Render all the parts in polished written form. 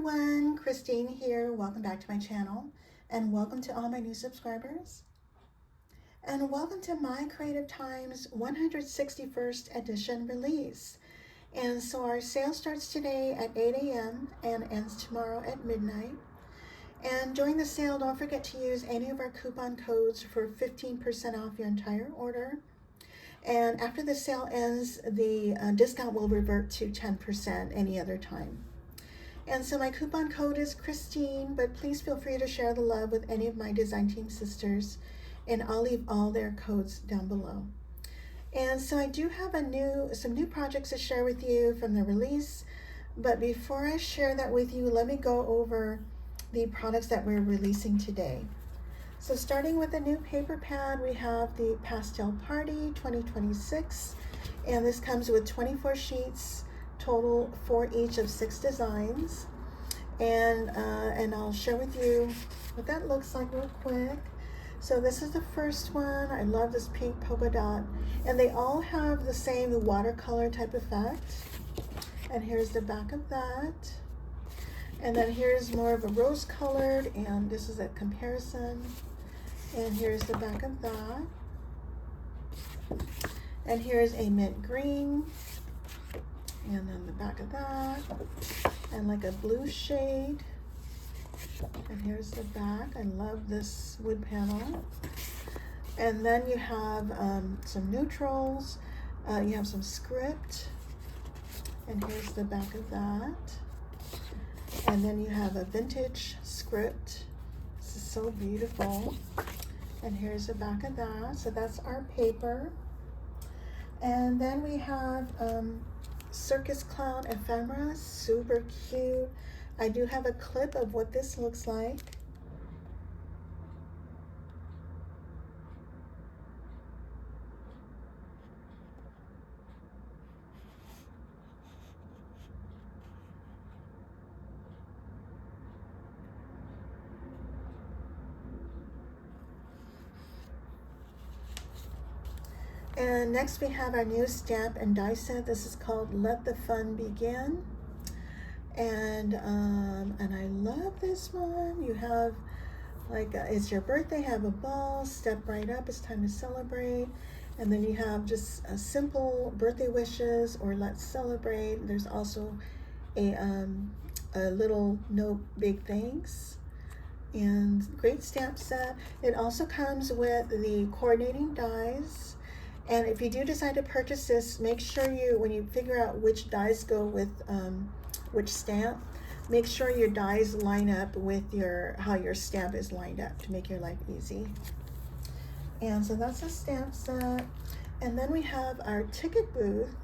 everyone, Christine here. Welcome back to my channel and welcome to all my new subscribers. And welcome to My Creative Time's 161st edition release. And so our sale starts today at 8 a.m. and ends tomorrow at midnight. And during the sale, don't forget to use any of our coupon codes for 15% off your entire order. And after the sale ends, the discount will revert to 10% any other time. And so my coupon code is Christine, but please feel free to share the love with any of my design team sisters, and I'll leave all their codes down below. And so I do have some new projects to share with you from the release, but before I share that with you, let me go over the products that we're releasing today. So starting with the new paper pad, we have the Pastel Party 2026, and this comes with 24 sheets, total for each of 6 designs. And I'll share with you what that looks like real quick. So this is the first one. I love this pink polka dot, and they all have the same watercolor type effect. And here's the back of that. And then here's more of a rose colored, and this is a comparison. And here's the back of that. And here's a mint green. And then the back of that, and like a blue shade. And here's the back. I love this wood panel. And then you have some neutrals. You have some script. And here's the back of that. And then you have a vintage script. This is so beautiful. And here's the back of that. So that's our paper. And then we have Circus Clown Ephemera, super cute. I do have a clip of what this looks like. And next we have our new stamp and die set. This is called Let the Fun Begin. And I love this one. You have like it's your birthday, have a ball, step right up, it's time to celebrate. And then you have just a simple birthday wishes or let's celebrate. There's also a little note, big thanks. And great stamp set. It also comes with the coordinating dies. And if you do decide to purchase this, make sure when you figure out which dies go with which stamp, make sure your dies line up with how your stamp is lined up to make your life easy. And so that's a stamp set. And then we have our ticket booth,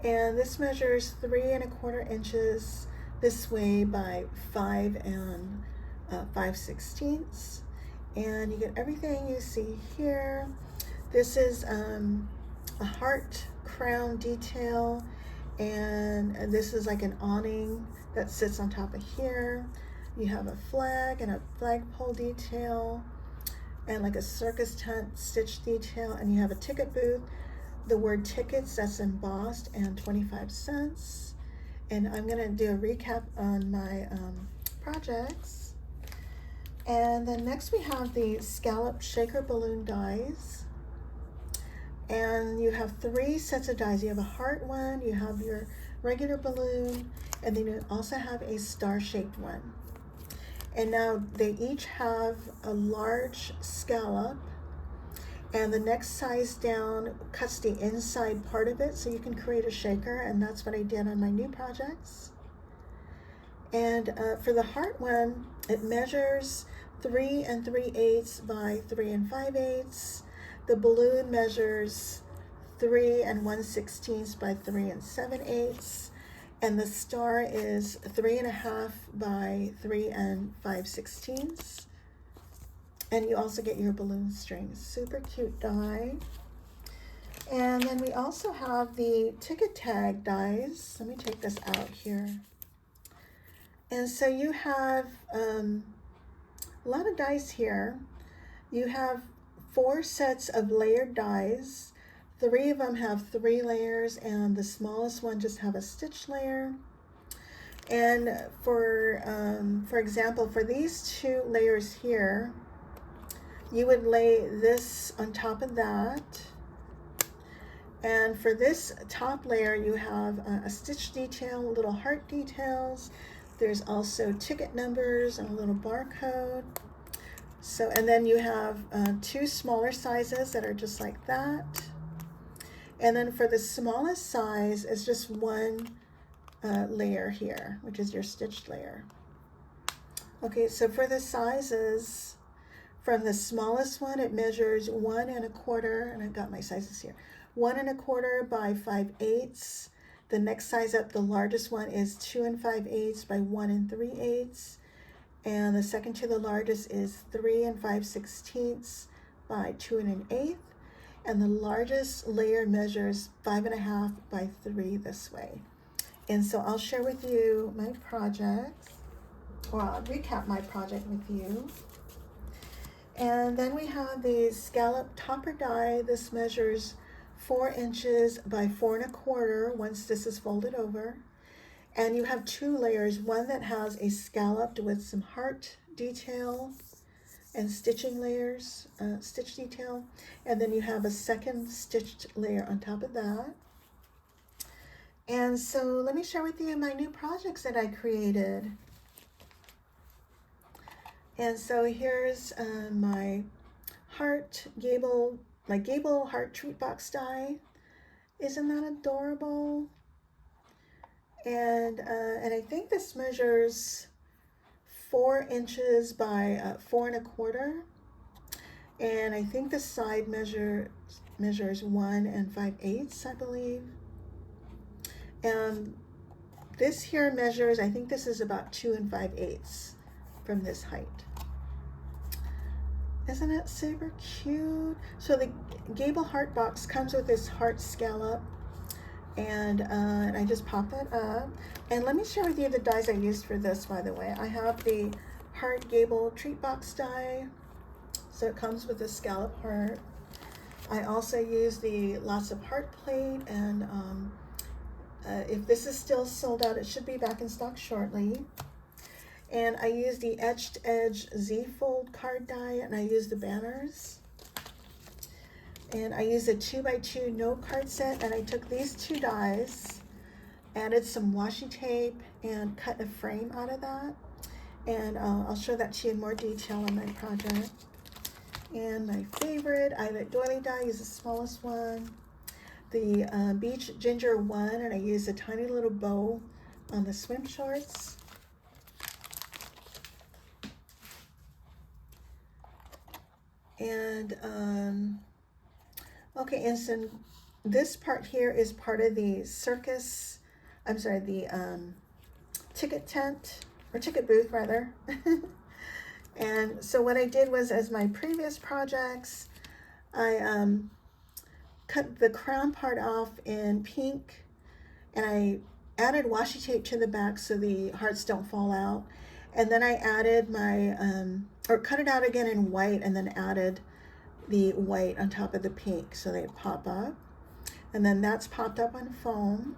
and this measures 3¼ inches this way by 5 5/16. And you get everything you see here. This is a heart crown detail, and this is like an awning that sits on top of here. You have a flag and a flagpole detail, and like a circus tent stitch detail, and you have a ticket booth. The word tickets, that's embossed, and 25 cents. And I'm gonna do a recap on my projects. And then next we have the Scallop shaker balloon dies. And you have 3 sets of dies. You have a heart one, you have your regular balloon, and then you also have a star-shaped one. And now they each have a large scallop, and the next size down cuts the inside part of it so you can create a shaker, and that's what I did on my new projects. And for the heart one, it measures 3 3/8 by 3 5/8. The balloon measures 3 1/16 by 3 7/8, and the star is 3½ by 3 5/16. And you also get your balloon strings. Super cute die. And then we also have the ticket tag dies. Let me take this out here. And so you have a lot of dies here. You have 4 sets of layered dies. 3 of them have 3 layers, and the smallest one just have a stitch layer. And for example, for these two layers here, you would lay this on top of that. And for this top layer, you have a stitch detail, little heart details. There's also ticket numbers and a little barcode. So, and then you have two smaller sizes that are just like that. And then for the smallest size, it's just one layer here, which is your stitched layer. Okay, so for the sizes, from the smallest one, it measures 1 1/4, and I've got my sizes here. 1 1/4 by 5/8. The next size up, the largest one, is 2 5/8 by 1 3/8. And the second to the largest is 3 5/16 by 2 1/8. And the largest layer measures 5 1/2 by 3 this way. And so I'll share with you my projects, or I'll recap my project with you. And then we have the scallop topper die. This measures 4 inches by 4 1/4 once this is folded over. And you have two layers, one that has a scalloped with some heart detail and stitching layers, stitch detail. And then you have a second stitched layer on top of that. And so let me share with you my new projects that I created. And so here's my heart Gable, my Gable heart treat box die. Isn't that adorable? And I think this measures 4 inches by 4 1/4. And I think the side measures 1 5/8, I believe. And this here measures, I think this is about 2 5/8 from this height. Isn't it super cute? So the Gable heart box comes with this heart scallop, and I just pop that up. And let me share with you the dies I used for this, by the way. I have the heart Gable treat box die, so it comes with a scallop heart. I also use the lots of heart plate, and if this is still sold out, it should be back in stock shortly. And I use the Etched Edge Z fold card die, and I use the banners. And I use a 2x2 note card set, and I took these two dies, added some washi tape, and cut a frame out of that. And I'll show that to you in more detail on my project. And my favorite Eyelet Doily die is the smallest one. The Beach Ginger 1, and I use a tiny little bow on the swim shorts. And okay, and so this part here is part of the Circus, I'm sorry, the ticket tent, or ticket booth rather. And so what I did was, as my previous projects, I cut the crown part off in pink, and I added washi tape to the back so the hearts don't fall out. And then I added my, or cut it out again in white, and then added the white on top of the pink so they pop up. And then that's popped up on foam.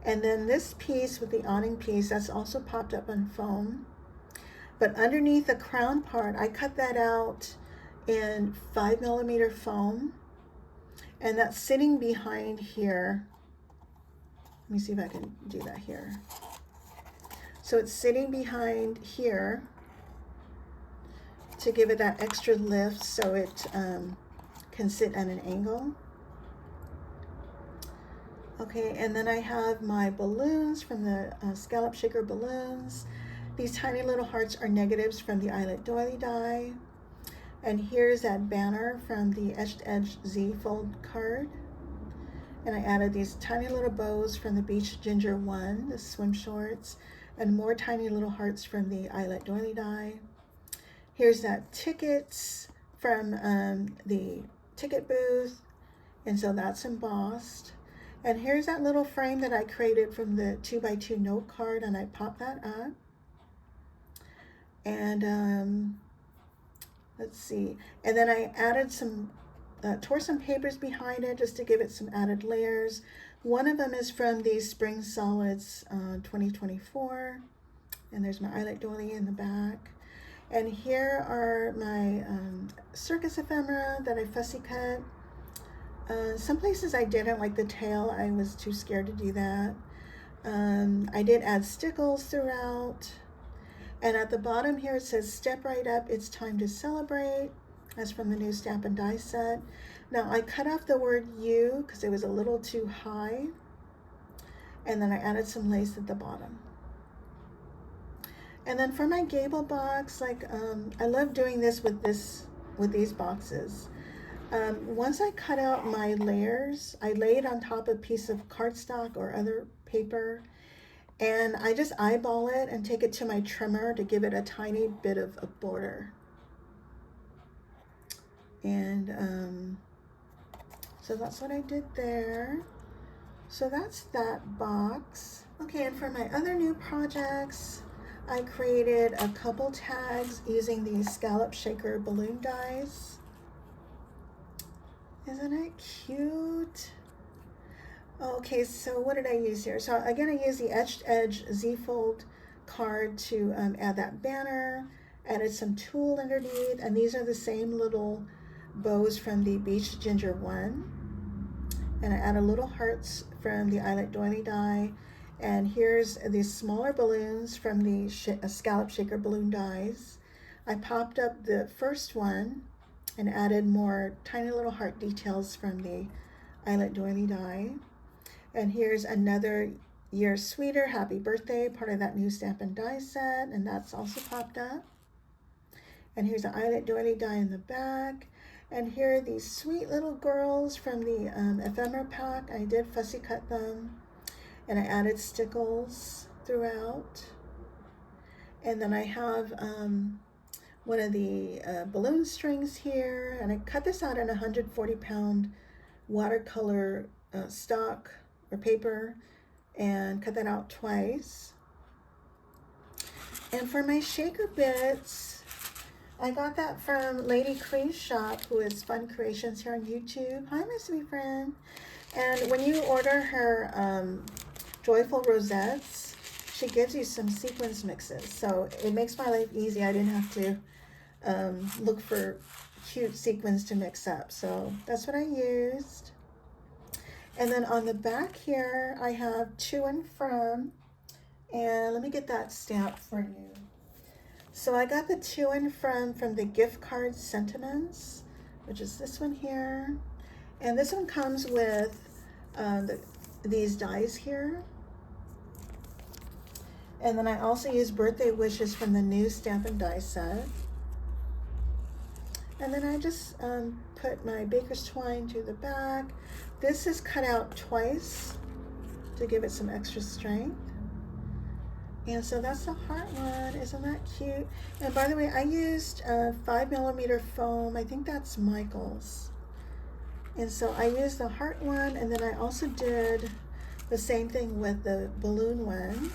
And then this piece with the awning piece, that's also popped up on foam. But underneath the crown part, I cut that out in 5mm foam. And that's sitting behind here. Let me see if I can do that here. So it's sitting behind here to give it that extra lift so it can sit at an angle. Okay, and then I have my balloons from the Scallop Shaker balloons. These tiny little hearts are negatives from the Eyelet Doily die. And here's that banner from the Etched Edge Z fold card. And I added these tiny little bows from the Beach Ginger 1, the swim shorts, and more tiny little hearts from the Eyelet Doily die. Here's that tickets from the ticket booth, and so that's embossed. And here's that little frame that I created from the 2x2 note card, and I popped that up. And let's see, and then I added some, tore some papers behind it just to give it some added layers. One of them is from the Spring Solids 2024, and there's my Eyelet Doily in the back. And here are my Circus ephemera that I fussy cut. Some places I didn't, like the tail, I was too scared to do that. I did add stickles throughout. And at the bottom here it says, "Step right up, it's time to celebrate." That's from the new Stamp and Die set. Now I cut off the word "you" because it was a little too high. And then I added some lace at the bottom. And then for my Gable box, like I love doing this with these boxes. Once I cut out my layers, I lay it on top of a piece of cardstock or other paper, and I just eyeball it and take it to my trimmer to give it a tiny bit of a border. And so that's what I did there. So that's that box. Okay, and for my other new projects, I created a couple tags using these Scallop shaker balloon dies. Isn't it cute? Okay, so what did I use here? So again, I used the Etched Edge Z-fold card to add that banner, added some tulle underneath, and these are the same little bows from the Beach Ginger one. And I added little hearts from the Eyelet Doily die. And here's these smaller balloons from the Scallop shaker balloon dies. I popped up the first one and added more tiny little heart details from the Eyelet Doily die. And here's another Year Sweeter Happy Birthday, part of that new Stamp and Die set, and that's also popped up. And here's an Eyelet Doily die in the back. And here are these sweet little girls from the ephemera pack. I did fussy cut them, and I added stickles throughout. And then I have one of the balloon strings here, and I cut this out in a 140-pound watercolor stock or paper, and cut that out twice. And for my shaker bits, I got that from Lady Cree's shop, who is Fun Creations here on YouTube. Hi, my sweet friend. And when you order her Joyful Rosettes, she gives you some sequins mixes. So it makes my life easy. I didn't have to look for cute sequins to mix up. So that's what I used. And then on the back here, I have To and From. And let me get that stamp for you. So I got the To and From the gift card Sentiments, which is this one here. And this one comes with these dies here. And then I also used Birthday Wishes from the new Stamp and Die set. And then I just put my baker's twine to the back. This is cut out twice to give it some extra strength. And so that's the heart one. Isn't that cute? And by the way, I used 5mm foam. I think that's Michael's. And so I used the heart one, and then I also did the same thing with the balloon one,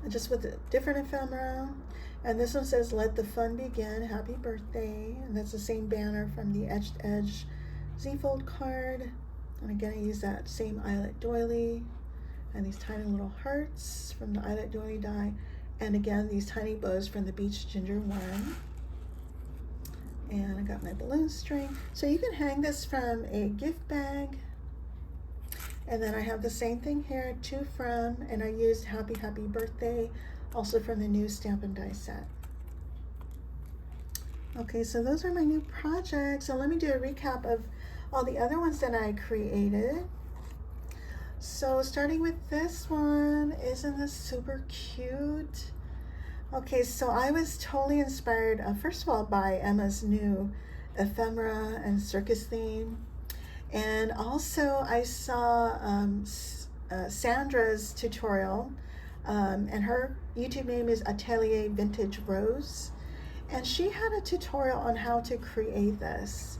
just with a different ephemera. And this one says, "Let the fun begin, happy birthday." And that's the same banner from the Etched Edge Z-fold card. And again, I use that same Eyelet Doily. And these tiny little hearts from the Eyelet Doily die. And again, these tiny bows from the Beach Ginger one. And I got my balloon string. So you can hang this from a gift bag. And then I have the same thing here, To From, and I used Happy Happy Birthday, also from the new Stamp and Die set. Okay, so those are my new projects. So let me do a recap of all the other ones that I created. So starting with this one, isn't this super cute? Okay, so I was totally inspired, first of all, by Emma's new ephemera and circus theme. And also I saw Sandra's tutorial, and her YouTube name is Atelier Vintage Rose. And she had a tutorial on how to create this.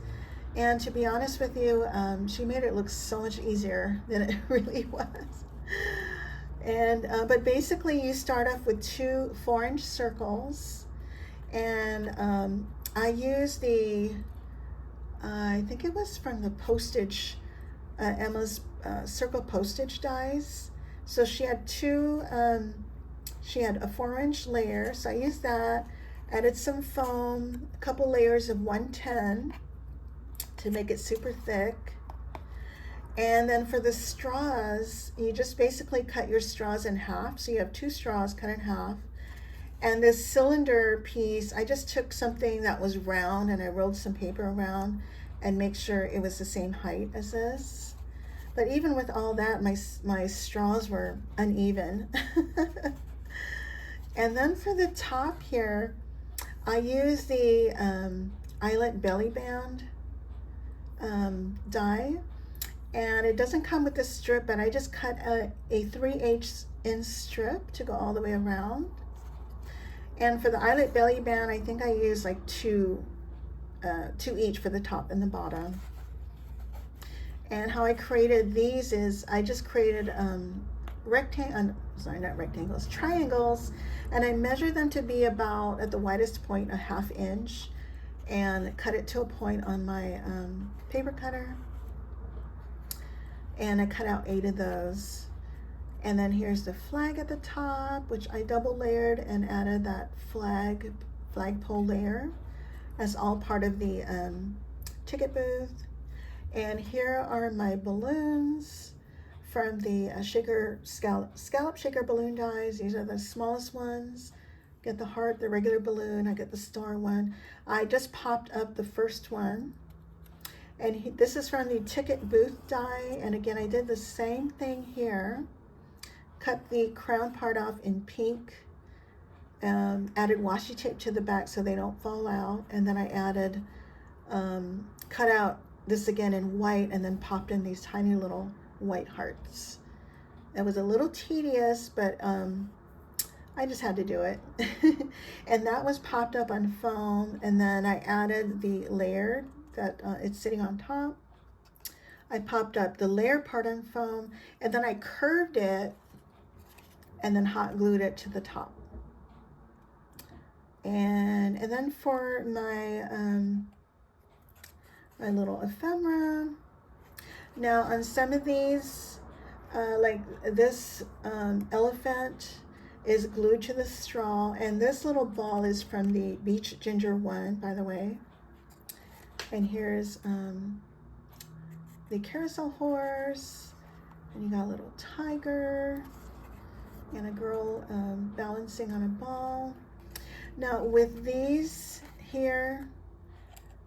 And to be honest with you, she made it look so much easier than it really was. And but basically you start off with 2 4-inch circles, and I used the I think it was from the postage Emma's circle postage dies. So she had she had a 4-inch layer, so I used that, added some foam, a couple layers of 110 to make it super thick. And then for the straws, you just basically cut your straws in half. So you have 2 straws cut in half. And this cylinder piece, I just took something that was round and I rolled some paper around and make sure it was the same height as this. But even with all that, my straws were uneven. And then for the top here, I use the Eyelet Belly Band die. And it doesn't come with this strip, but I just cut a 3/8 inch strip to go all the way around. And for the Eyelet Belly Band, I think I used like two each for the top and the bottom. And how I created these is I just created triangles, and I measured them to be about, at the widest point, a 1/2 inch, and cut it to a point on my paper cutter. And I cut out 8 of those. And then here's the flag at the top, which I double layered and added that flagpole layer as all part of the ticket booth. And here are my balloons from the Scallop shaker balloon dies. These are the smallest ones. Get the heart, the regular balloon, I get the star one. I just popped up the first one. And this is from the ticket booth die. And again, I did the same thing here. Cut the crown part off in pink. Added washi tape to the back so they don't fall out. And then I added, cut out this again in white and then popped in these tiny little white hearts. It was a little tedious, but I just had to do it. And that was popped up on foam. And then I added the layer that it's sitting on top. I popped up the layer part on foam, and then I curved it and then hot glued it to the top. And then for my my little ephemera. Now on some of these, like this elephant is glued to the straw, and this little ball is from the Beach Ginger one, by the way. And here's the carousel horse, and you got a little tiger and a girl balancing on a ball. Now with these here,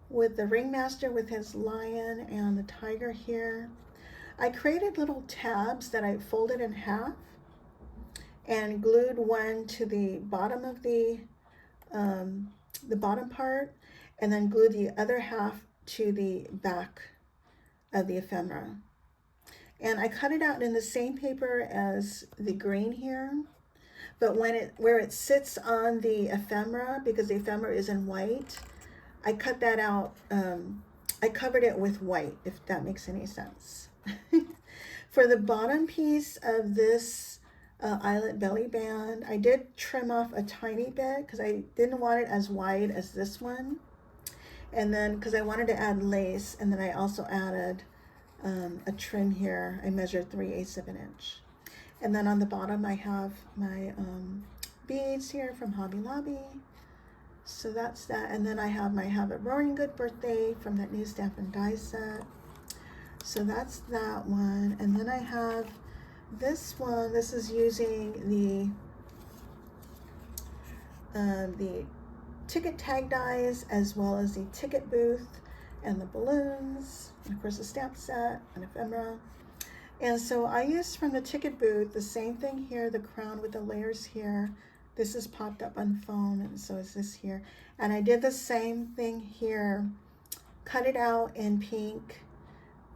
with the ringmaster with his lion and the tiger here, I created little tabs that I folded in half and glued one to the bottom of the bottom part, and then glued the other half to the back of the ephemera. And I cut it out in the same paper as the green here, but where it sits on the ephemera, because the ephemera is in white, I cut that out. I covered it with white, if that makes any sense. For the bottom piece of this Eyelet Belly Band, I did trim off a tiny bit because I didn't want it as wide as this one. And then because I wanted to add lace, and then I also added a trim here. I measured 3/8 of an inch. And then on the bottom I have my beads here from Hobby Lobby. So that's that. And then I have my Have a Roaring Good Birthday from that new Stamp and Die set. So that's that one. And then I have this one. This is using the ticket tag dies, as well as the ticket booth and the balloons, and of course the stamp set and ephemera. And so I used from the ticket booth the same thing here, the crown with the layers here. This is popped up on foam, and so is this here. And I did the same thing here, cut it out in pink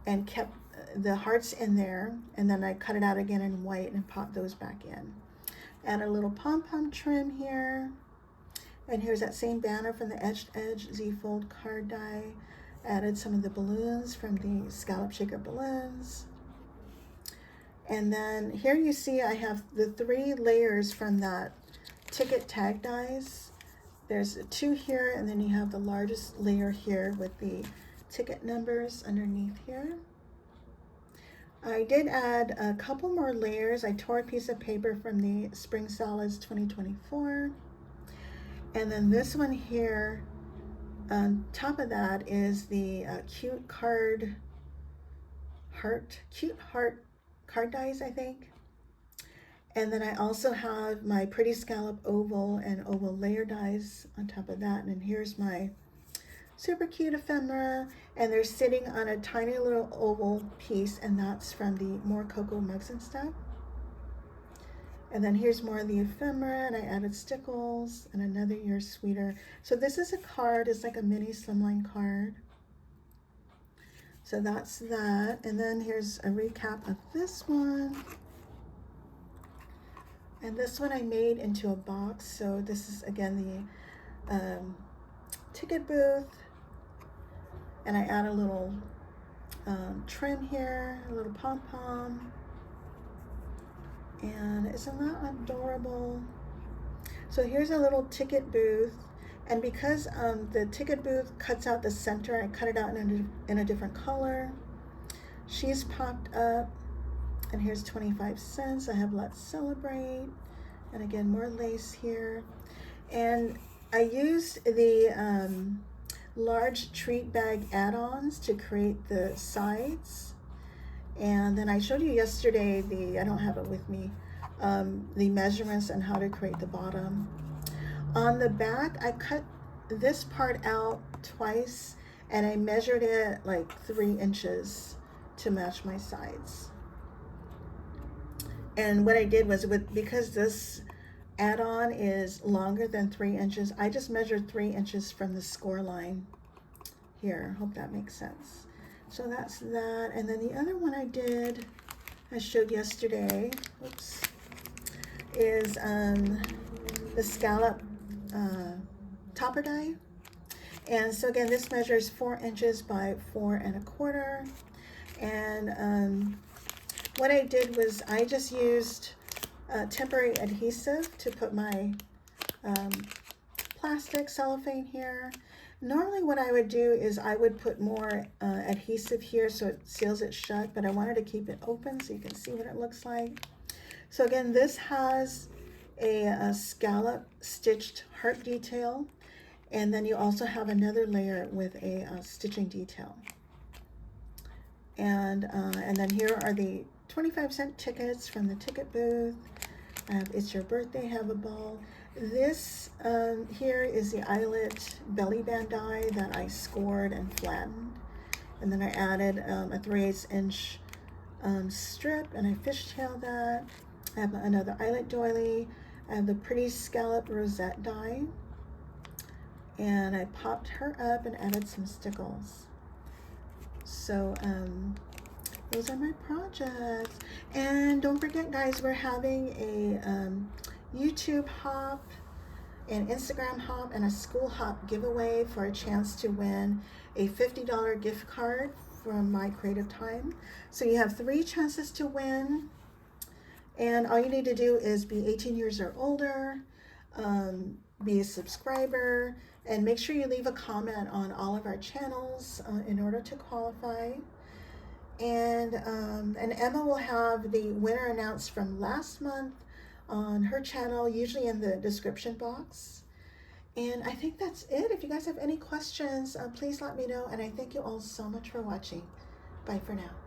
and kept the hearts in there, and then I cut it out again in white and popped those back in. Add a little pom-pom trim here. And here's that same banner from the Etched Edge Z-Fold card die. Added some of the balloons from the Scallop shaker balloons. And then here you see I have the 3 layers from that ticket tag dies. There's 2 here, and then you have the largest layer here with the ticket numbers underneath here. I did add a couple more layers. I tore a piece of paper from the Spring Salads 2024. And then this one here, on top of that is the cute heart card dies, I think. And then I also have my pretty scallop oval and oval layer dies on top of that. And here's my super cute ephemera, and they're sitting on a tiny little oval piece, and that's from the More Cocoa Mugs and Stuff. And then here's more of the ephemera, and I added stickles and another You're Sweeter. So this is a card, it's like a mini slimline card. So that's that. And then here's a recap of this one. And this one I made into a box. So this is again the ticket booth. And I add a little trim here, a little pom-pom. And isn't that adorable? So here's a little ticket booth. And because the ticket booth cuts out the center, I cut it out in a different color. She's popped up. And here's 25 cents. I have Let's Celebrate. And again, more lace here. And I used the large Treat Bag Add Ons to create the sides. And then I showed you yesterday I don't have it with me, the measurements and how to create the bottom. On the back, I cut this part out twice and I measured it like 3 inches to match my sides. And what I did was, because this add-on is longer than 3 inches, I just measured 3 inches from the score line here. Hope that makes sense. So that's that. And then the other one I showed yesterday, oops, is the Scallop topper die. And so again, this measures 4 inches by 4 1/4. And what I did was I just used temporary adhesive to put my plastic cellophane here. Normally what I would do is I would put more adhesive here so it seals it shut, but I wanted to keep it open so you can see what it looks like. So again, this has a scallop stitched heart detail, and then you also have another layer with a stitching detail. And then here are the 25-cent tickets from the ticket booth. It's Your Birthday, Have a Ball. This here is the Eyelet Belly Band die that I scored and flattened. And then I added a 3/8 inch strip and I fishtailed that. I have another Eyelet Doily. I have the pretty scallop Rosette die. And I popped her up and added some stickles. So those are my projects. And don't forget, guys, we're having a YouTube hop, an Instagram hop, and a school hop giveaway for a chance to win a $50 gift card from My Creative Time. So you have 3 chances to win, and all you need to do is be 18 years or older, be a subscriber, and make sure you leave a comment on all of our channels in order to qualify. And Emma will have the winner announced from last month on her channel, usually in the description box. And I think that's it. If you guys have any questions, please let me know. And I thank you all so much for watching. Bye for now.